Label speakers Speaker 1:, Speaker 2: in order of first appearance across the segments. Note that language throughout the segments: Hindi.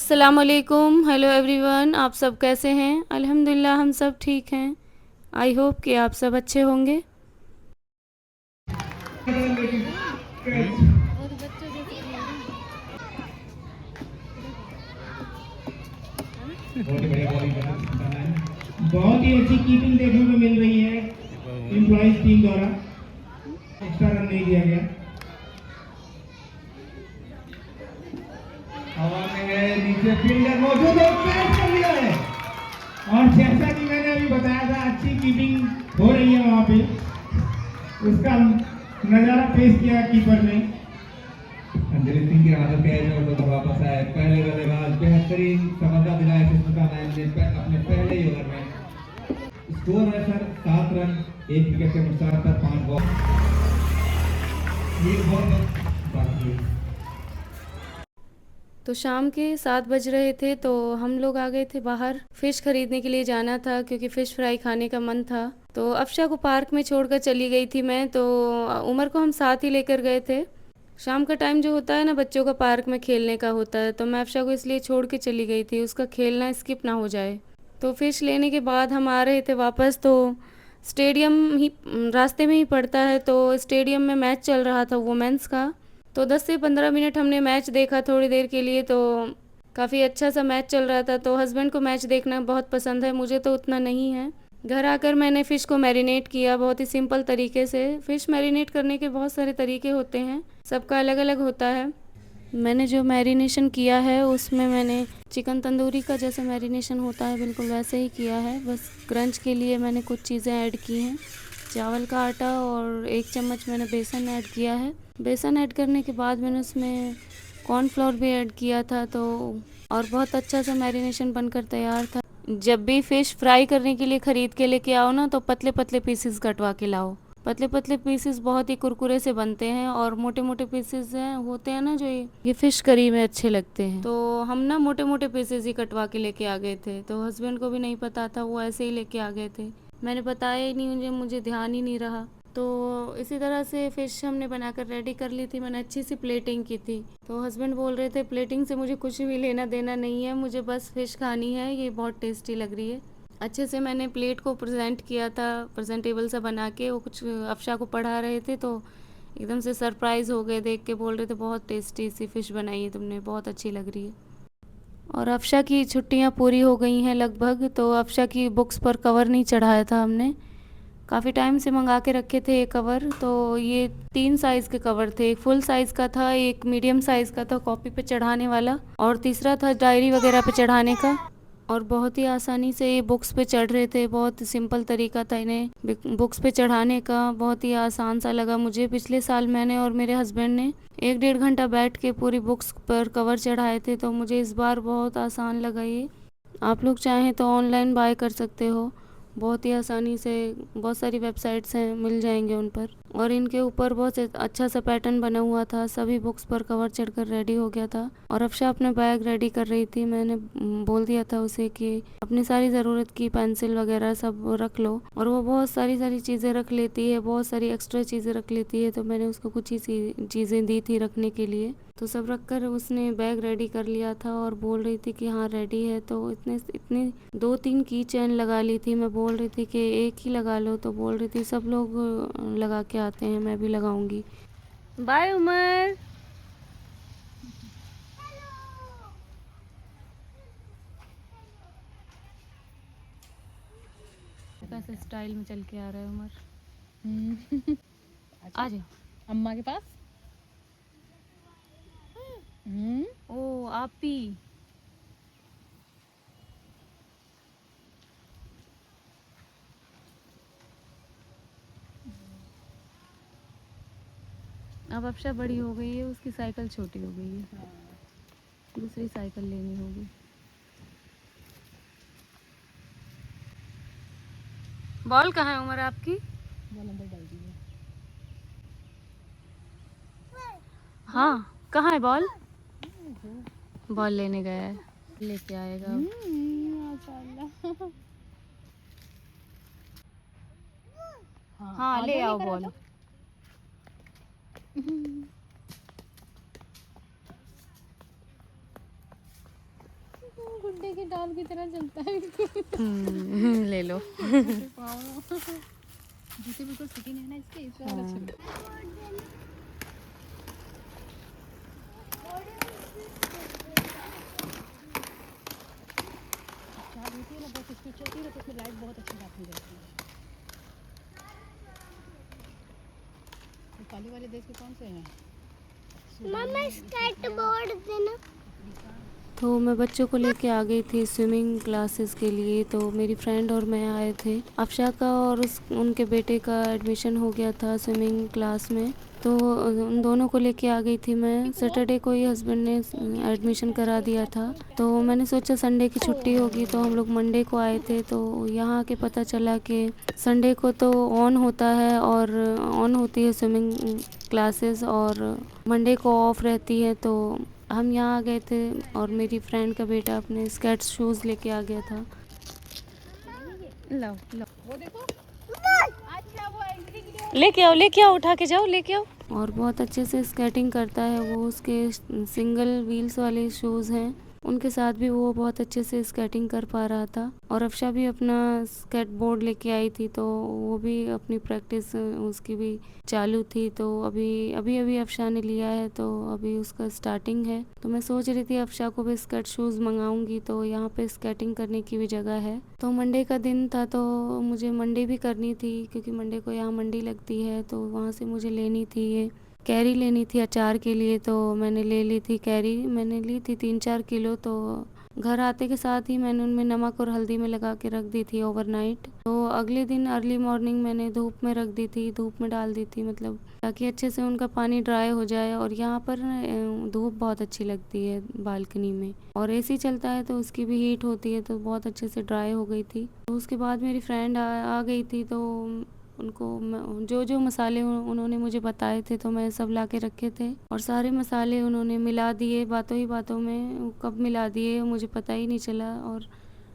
Speaker 1: अस्सलाम वालेकुम, हेलो एवरीवन। आप सब कैसे हैं? अल्हम्दुलिल्लाह हम सब ठीक हैं। आई होप कि आप सब अच्छे होंगे।
Speaker 2: बहुत ही अच्छी कीपिंग देखने को मिल रही है एम्प्लॉइज टीम द्वारा। एक्स्ट्रा रन नहीं दिया गया। हवा में है, नीचे फील्डर मौजूद है, कैच कर लिया है। और जैसा कि मैंने अभी बताया था, अच्छी कीपिंग हो रही है वहां पे, उसका नजारा पेश किया कीपर ने। अंजलि सिंह के हाथों कैच और तो वापस आए। पहले बल्लेबाज बेहतरीन समझा दिलाया सुष्मिता मैम ने अपने पहले ही ओवर में। स्कोर है सर 7 रन, 1 विकेट के नुकसान पर 5 बॉल। ये बहुत बाकी है।
Speaker 1: तो शाम के 7 बज रहे थे तो हम लोग आ गए थे बाहर। फ़िश ख़रीदने के लिए जाना था क्योंकि फ़िश फ्राई खाने का मन था। तो अफ़शा को पार्क में छोड़कर चली गई थी मैं, तो उमर को हम साथ ही लेकर गए थे। शाम का टाइम जो होता है ना, बच्चों का पार्क में खेलने का होता है, तो मैं अफ़शा को इसलिए छोड़ के चली गई थी, उसका खेलना स्किप ना हो जाए। तो फ़िश लेने के बाद हम आ रहे थे वापस, तो स्टेडियम ही रास्ते में ही पड़ता है, तो स्टेडियम में मैच चल रहा था वुमेंस का। तो 10 से 15 मिनट हमने मैच देखा थोड़ी देर के लिए। तो काफ़ी अच्छा सा मैच चल रहा था। तो हस्बैंड को मैच देखना बहुत पसंद है, मुझे तो उतना नहीं है। घर आकर मैंने फ़िश को मैरिनेट किया बहुत ही सिंपल तरीके से। फ़िश मैरिनेट करने के बहुत सारे तरीके होते हैं, सबका अलग अलग होता है। मैंने जो मैरिनेशन किया है उसमें मैंने चिकन तंदूरी का जैसे मैरिनेशन होता है बिल्कुल वैसे ही किया है। बस क्रंच के लिए मैंने कुछ चीज़ें ऐड की हैं। चावल का आटा और 1 चम्मच मैंने बेसन ऐड किया है। बेसन ऐड करने के बाद मैंने उसमें कॉर्नफ्लोर भी ऐड किया था, तो और बहुत अच्छा सा मैरिनेशन बनकर तैयार था। जब भी फ़िश फ्राई करने के लिए ख़रीद के लेके आओ ना, तो पतले पतले पीसेस कटवा के लाओ। पतले पतले पीसेस बहुत ही कुरकुरे से बनते हैं, और मोटे मोटे पीसेस हैं होते हैं ना जो ये फ़िश करी में अच्छे लगते हैं। तो हम ना मोटे मोटे पीसेस ही कटवा के लेके आ गए थे, तो हस्बैंड को भी नहीं पता था, वो ऐसे ही लेके आ गए थे। मैंने बताया ही नहीं, मुझे ध्यान ही नहीं रहा। तो इसी तरह से फ़िश हमने बनाकर रेडी कर ली थी। मैंने अच्छी सी प्लेटिंग की थी। तो हस्बैंड बोल रहे थे प्लेटिंग से मुझे कुछ भी लेना देना नहीं है, मुझे बस फ़िश खानी है, ये बहुत टेस्टी लग रही है। अच्छे से मैंने प्लेट को प्रेजेंट किया था, प्रेजेंटेबल सा बना के। वो कुछ अफ़शा को पढ़ा रहे थे, तो एकदम से सरप्राइज़ हो गए देख के, बोल रहे थे बहुत टेस्टी सी फ़िश बनाई है तुमने, बहुत अच्छी लग रही है। और अफ़शा की छुट्टियां पूरी हो गई हैं लगभग, तो अफ़शा की बुक्स पर कवर नहीं चढ़ाया था हमने। काफ़ी टाइम से मंगा के रखे थे ये कवर। तो ये 3 साइज़ के कवर थे, एक फुल साइज़ का था, एक मीडियम साइज़ का था कॉपी पे चढ़ाने वाला, और तीसरा था डायरी वगैरह पे चढ़ाने का। और बहुत ही आसानी से ये बुक्स पे चढ़ रहे थे, बहुत सिंपल तरीका था इन्हें बुक्स पे चढ़ाने का, बहुत ही आसान सा लगा मुझे। पिछले साल मैंने और मेरे हस्बैंड ने 1 डेढ़ घंटा बैठ के पूरी बुक्स पर कवर चढ़ाए थे, तो मुझे इस बार बहुत आसान लगा ये। आप लोग चाहें तो ऑनलाइन बाय कर सकते हो बहुत ही आसानी से, बहुत सारी वेबसाइट्स हैं, मिल जाएंगे उन पर। और इनके ऊपर बहुत अच्छा सा पैटर्न बना हुआ था, सभी बुक्स पर कवर चढ़कर रेडी हो गया था। और अफ़शा अपना बैग रेडी कर रही थी, मैंने बोल दिया था उसे कि अपनी सारी ज़रूरत की पेंसिल वगैरह सब रख लो, और वो बहुत सारी सारी चीज़ें रख लेती है, बहुत सारी एक्स्ट्रा चीज़ें रख लेती है। तो मैंने उसको कुछ ही चीज़ें दी थी रखने के लिए, तो सब रख कर उसने बैग रेडी कर लिया था और बोल रही थी कि हाँ रेडी है। तो इतनी 2-3 की चैन लगा ली थी। मैं बोल रही थी कि एक ही लगा लो, तो बोल रही थी सब लोग लगा के आते हैं, मैं भी लगाऊंगी। बाय उमर। कैसे स्टाइल में चल के आ रहा है उमर। आ जाओ
Speaker 3: अम्मा के पास।
Speaker 1: ओ आप भी। अब अफ़शा बड़ी हो गई है, उसकी साइकिल छोटी हो गई है, दूसरी साइकिल लेनी होगी। बॉल कहाँ है उमर आपकी?
Speaker 3: बॉल अंदर डाल दी है।
Speaker 1: हाँ कहाँ है बॉल? बॉल लेने गया है, लेके आएगा अब।
Speaker 3: माशाल्लाह।
Speaker 1: हाँ
Speaker 3: आ
Speaker 1: ले
Speaker 3: जाओ,
Speaker 1: आओ
Speaker 3: लेकर आ
Speaker 1: बॉल।
Speaker 3: जाओ। देखिए डॉल की तरह चलता है।
Speaker 1: ले लो।
Speaker 3: पाँव जूते बिल्कुल फिटिंग है ना इसके, इसलिए और अच्छे लगते हैं। चार होती है ना, बहुत स्पीड चलती है ना, तो उसमें लाइट बहुत अच्छी जाती रहती है। तो काली वाले देश के कौन से हैं?
Speaker 4: मम्मा स्केटबोर्ड देना।
Speaker 1: तो मैं बच्चों को लेके आ गई थी स्विमिंग क्लासेस के लिए। तो मेरी फ्रेंड और मैं आए थे। अफशा का और उनके बेटे का एडमिशन हो गया था स्विमिंग क्लास में, तो उन दोनों को लेके आ गई थी मैं। सैटरडे को ही हस्बैंड ने एडमिशन करा दिया था, तो मैंने सोचा संडे की छुट्टी होगी तो हम लोग मंडे को आए थे। तो यहाँ आके पता चला कि संडे को तो ऑन होता है और ऑन होती है स्विमिंग क्लासेस, और मंडे को ऑफ रहती है। तो हम यहाँ आ गए थे और मेरी फ्रेंड का बेटा अपने स्केट शूज़ लेके आ गया था। लो लो,
Speaker 3: वो देखो, अच्छा वो एंट्री के लिए
Speaker 1: लेके आओ, उठा के जाओ, लेके आओ। और बहुत अच्छे से स्केटिंग करता है वो। उसके सिंगल व्हील्स वाले शूज़ हैं, उनके साथ भी वो बहुत अच्छे से स्केटिंग कर पा रहा था। और अफशा भी अपना स्केट बोर्ड लेके आई थी, तो वो भी अपनी प्रैक्टिस उसकी भी चालू थी। तो अभी अभी अभी अफशा ने लिया है, तो अभी उसका स्टार्टिंग है। तो मैं सोच रही थी अफशा को भी स्केट शूज़ मंगाऊंगी, तो यहाँ पे स्केटिंग करने की भी जगह है। तो मंडे का दिन था, तो मुझे मंडे भी करनी थी, क्योंकि मंडे को यहाँ मंडी लगती है, तो वहाँ से मुझे लेनी थी ये कैरी लेनी थी अचार के लिए। तो मैंने ले ली थी कैरी, मैंने ली थी 3-4 किलो। तो घर आते के साथ ही मैंने उनमें नमक और हल्दी में लगा के रख दी थी ओवरनाइट। तो अगले दिन अर्ली मॉर्निंग मैंने धूप में रख दी थी, धूप में डाल दी थी, मतलब ताकि अच्छे से उनका पानी ड्राई हो जाए। और यहाँ पर धूप बहुत अच्छी लगती है बालकनी में, और एसी चलता है तो उसकी भी हीट होती है, तो बहुत अच्छे से ड्राई हो गई थी। तो उसके बाद मेरी फ्रेंड आ गई थी, तो उनको जो जो मसाले उन्होंने मुझे बताए थे तो मैं सब ला के रखे थे, और सारे मसाले उन्होंने मिला दिए बातों ही बातों में। कब मिला दिए मुझे पता ही नहीं चला, और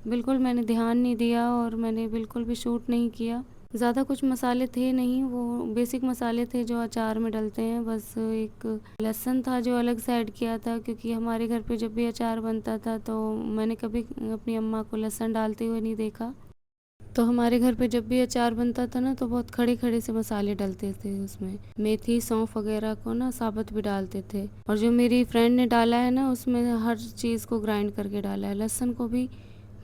Speaker 1: बिल्कुल मैंने ध्यान नहीं दिया, और मैंने बिल्कुल भी शूट नहीं किया। ज़्यादा कुछ मसाले थे नहीं, वो बेसिक मसाले थे जो अचार में डलते हैं। बस एक लहसुन था जो अलग से ऐड किया था, क्योंकि हमारे घर पे जब भी अचार बनता था तो मैंने कभी अपनी अम्मा को लहसुन डालते हुए नहीं देखा। तो हमारे घर पे जब भी अचार बनता था ना, तो बहुत खड़े खड़े से मसाले डलते थे उसमें। मेथी सौंफ वगैरह को ना साबुत भी डालते थे, और जो मेरी फ्रेंड ने डाला है ना, उसमें हर चीज़ को ग्राइंड करके डाला है। लहसुन को भी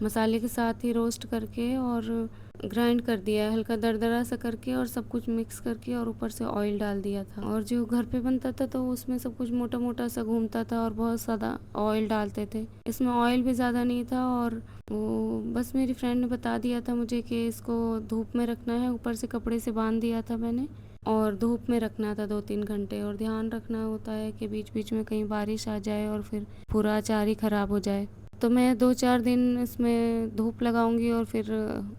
Speaker 1: मसाले के साथ ही रोस्ट करके और ग्राइंड कर दिया है, हल्का दरदरा सा करके, और सब कुछ मिक्स करके, और ऊपर से ऑयल डाल दिया था। और जो घर पे बनता था तो उसमें सब कुछ मोटा मोटा सा घूमता था, और बहुत ज़्यादा ऑयल डालते थे। इसमें ऑयल भी ज़्यादा नहीं था, और वो बस मेरी फ्रेंड ने बता दिया था मुझे कि इसको धूप में रखना है। ऊपर से कपड़े से बांध दिया था मैंने, और धूप में रखना था 2-3 घंटे। और ध्यान रखना होता है कि बीच बीच में कहीं बारिश आ जाए और फिर पूरा अचार ही ख़राब हो जाए। तो मैं 2-4 दिन इसमें धूप लगाऊंगी और फिर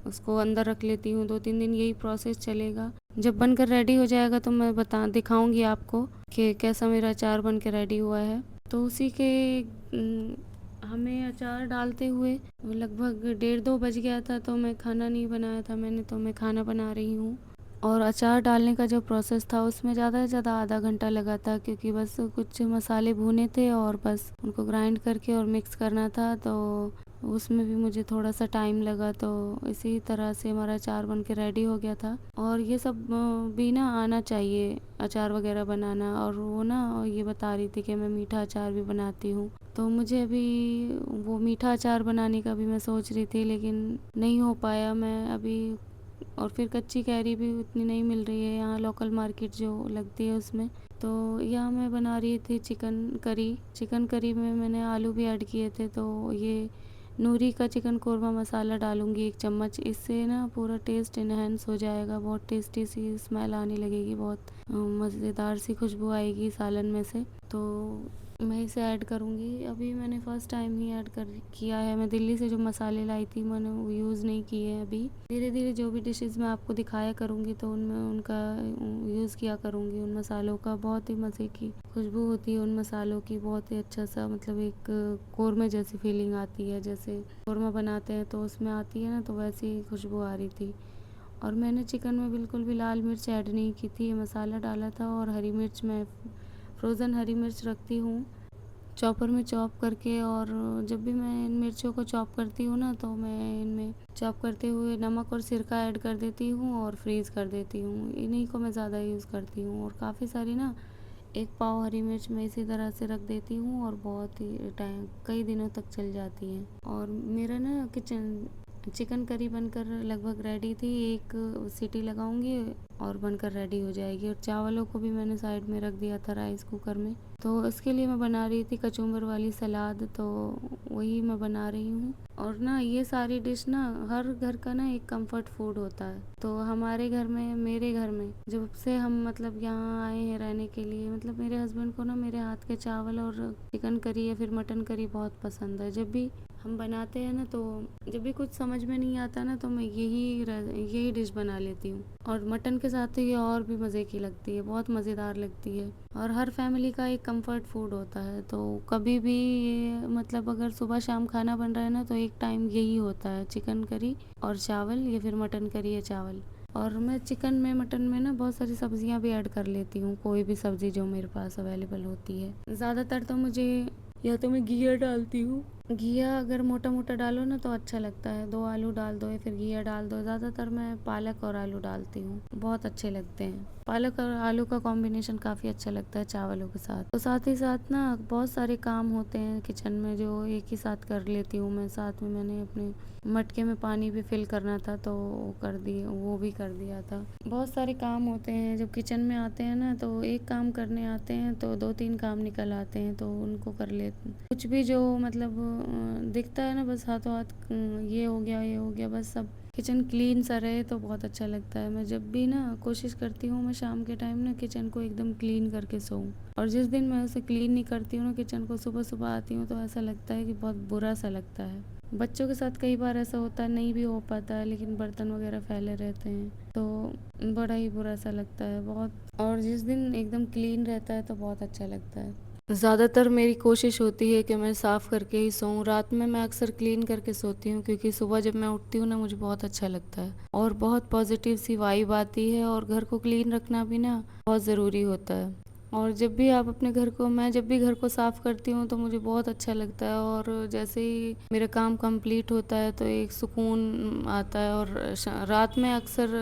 Speaker 1: उसको अंदर रख लेती हूँ। 2-3 दिन यही प्रोसेस चलेगा। जब बनकर रेडी हो जाएगा तो मैं दिखाऊंगी आपको कि कैसा मेरा अचार बन के रेडी हुआ है। तो उसी के हमें अचार डालते हुए लगभग 1:30-2 बज गया था। तो मैं खाना नहीं बनाया था मैंने, तो मैं खाना बना रही हूँ। और अचार डालने का जो प्रोसेस था उसमें ज़्यादा से ज़्यादा आधा घंटा लगा था, क्योंकि बस कुछ मसाले भुने थे और बस उनको ग्राइंड करके और मिक्स करना था। तो उसमें भी मुझे थोड़ा सा टाइम लगा। तो इसी तरह से हमारा अचार बन के रेडी हो गया था। और ये सब भी ना आना चाहिए अचार वगैरह बनाना। और वो ना ये बता रही थी कि मैं मीठा अचार भी बनाती हूँ, तो मुझे अभी वो मीठा अचार बनाने का भी मैं सोच रही थी, लेकिन नहीं हो पाया मैं अभी। और फिर कच्ची कैरी भी उतनी नहीं मिल रही है यहाँ, लोकल मार्केट जो लगती है उसमें। तो यहाँ मैं बना रही थी चिकन करी में मैंने आलू भी ऐड किए थे। तो ये नूरी का चिकन कोरमा मसाला डालूंगी 1 चम्मच। इससे ना पूरा टेस्ट इन्हेंस हो जाएगा, बहुत टेस्टी सी स्मेल आने लगेगी, बहुत मज़ेदार सी खुशबू आएगी सालन में से। तो मैं इसे ऐड करूँगी। अभी मैंने फ़र्स्ट टाइम ही ऐड कर किया है। मैं दिल्ली से जो मसाले लाई थी मैंने वो यूज़ नहीं किए हैं अभी। धीरे धीरे जो भी डिशेज़ मैं आपको दिखाया करूँगी तो उनमें उनका यूज़ किया करूँगी उन मसालों का। बहुत ही मज़े की खुशबू होती है उन मसालों की, बहुत ही अच्छा सा, मतलब एक कोरमे जैसी फीलिंग आती है, जैसे कोरमा बनाते हैं तो उसमें आती है ना, तो वैसी ही खुशबू आ रही थी। और मैंने चिकन में बिल्कुल भी लाल मिर्च ऐड नहीं की थी, मसाला डाला था। और हरी मिर्च मैं फ्रोज़न हरी मिर्च रखती हूँ, चॉपर में चॉप करके, और जब भी मैं इन मिर्चों को चॉप करती हूँ ना तो मैं इनमें चॉप करते हुए नमक और सिरका ऐड कर देती हूँ और फ्रीज़ कर देती हूँ। इन्हीं को मैं ज़्यादा यूज़ करती हूँ। और काफ़ी सारी ना, एक पाव हरी मिर्च मैं इसी तरह से रख देती हूँ और बहुत ही टाइम, कई दिनों तक चल जाती हैं। और मेरा ना चिकन करी बनकर लगभग रेडी थी। एक सीटी लगाऊंगी और बनकर रेडी हो जाएगी। और चावलों को भी मैंने साइड में रख दिया था राइस कुकर में। तो इसके लिए मैं बना रही थी कचूम्बर वाली सलाद, तो वही मैं बना रही हूँ। और ना ये सारी डिश ना, हर घर का ना एक कंफर्ट फूड होता है। तो हमारे घर में, मेरे घर में जब से हम मतलब यहाँ आए हैं रहने के लिए, मतलब मेरे हस्बैंड को ना मेरे हाथ के चावल और चिकन करी या फिर मटन करी बहुत पसंद है। जब भी हम बनाते हैं ना, तो जब भी कुछ समझ में नहीं आता ना, तो मैं यही डिश बना लेती हूँ। और मटन के साथ तो ये और भी मज़े की लगती है, बहुत मज़ेदार लगती है। और हर फैमिली का एक कंफर्ट फूड होता है। तो कभी भी ये मतलब अगर सुबह शाम खाना बन रहा है ना, तो एक टाइम यही होता है, चिकन करी और चावल, या फिर मटन करी या चावल। और मैं चिकन में, मटन में ना बहुत सारी सब्जियां भी ऐड कर लेती हूँ, कोई भी सब्ज़ी जो मेरे पास अवेलेबल होती है। ज़्यादातर तो मुझे, या तो मैं घिया डालती हूँ। घिया अगर मोटा मोटा डालो ना तो अच्छा लगता है। 2 आलू डाल दो या फिर घिया डाल दो। ज़्यादातर मैं पालक और आलू डालती हूँ, बहुत अच्छे लगते हैं। पालक और आलू का कॉम्बिनेशन काफ़ी अच्छा लगता है चावलों के साथ। तो साथ ही साथ ना बहुत सारे काम होते हैं किचन में जो एक ही साथ कर लेती हूँ मैं। साथ में मैंने अपने मटके में पानी भी फिल करना था, तो वो भी कर दिया था। बहुत सारे काम होते हैं जब किचन में आते हैं ना, तो एक काम करने आते हैं तो 2-3 काम निकल आते हैं, तो उनको कर लेते। कुछ भी जो मतलब दिखता है ना, बस हाथों हाथ ये हो गया, बस सब किचन क्लीन सा रहे तो बहुत अच्छा लगता है। मैं जब भी ना कोशिश करती हूँ मैं शाम के टाइम ना किचन को एकदम क्लीन करके सोऊं। और जिस दिन मैं उसे क्लीन नहीं करती हूँ ना किचन को, सुबह सुबह आती हूँ तो ऐसा लगता है कि बहुत बुरा सा लगता है। बच्चों के साथ कई बार ऐसा होता है, नहीं भी हो पाता है, लेकिन बर्तन वगैरह फैले रहते हैं तो बड़ा ही बुरा सा लगता है बहुत। और जिस दिन एकदम क्लीन रहता है तो बहुत अच्छा लगता है। ज़्यादातर मेरी कोशिश होती है कि मैं साफ़ करके ही सोऊं। रात में मैं अक्सर क्लीन करके सोती हूँ, क्योंकि सुबह जब मैं उठती हूँ ना, मुझे बहुत अच्छा लगता है और बहुत पॉजिटिव सी वाइब आती है। और घर को क्लीन रखना भी ना बहुत ज़रूरी होता है। और जब भी आप अपने घर को, मैं जब भी घर को साफ़ करती हूँ तो मुझे बहुत अच्छा लगता है। और जैसे ही मेरा काम कंप्लीट होता है तो एक सुकून आता है। और रात में अक्सर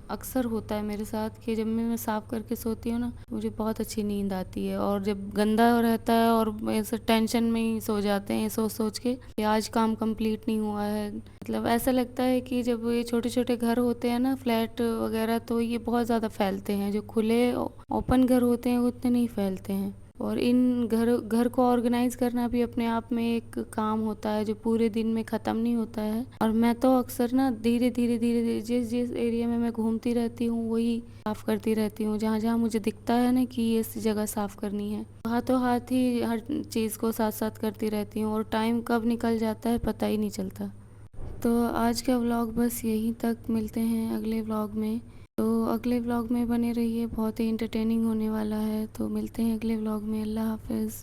Speaker 1: अक्सर होता है मेरे साथ कि जब मैं साफ़ करके सोती हूँ ना, मुझे बहुत अच्छी नींद आती है। और जब गंदा रहता है और ऐसे टेंशन में ही सो जाते हैं सोच सोच के कि आज काम कंप्लीट नहीं हुआ है, मतलब ऐसा लगता है कि जब ये छोटे छोटे घर होते हैं ना, फ्लैट वगैरह, तो ये बहुत ज़्यादा फैलते हैं। जो खुले ओपन घर होते हैं वो उतने नहीं फैलते हैं। और इन घर को ऑर्गेनाइज करना भी अपने आप में एक काम होता है जो पूरे दिन में ख़त्म नहीं होता है। और मैं तो अक्सर ना धीरे धीरे धीरे धीरे जिस जिस एरिया में मैं घूमती रहती हूँ वही साफ़ करती रहती हूँ। जहाँ जहाँ मुझे दिखता है ना कि ये इस जगह साफ़ करनी है, हाथों हाथ ही हर चीज़ को साथ साथ करती रहती हूँ। और टाइम कब निकल जाता है पता ही नहीं चलता। तो आज का व्लॉग बस यहीं तक, मिलते हैं अगले व्लॉग में। तो अगले व्लॉग में बने रहिए, बहुत ही इंटरटेनिंग होने वाला है। तो मिलते हैं अगले व्लॉग में। अल्लाह हाफ़िज़।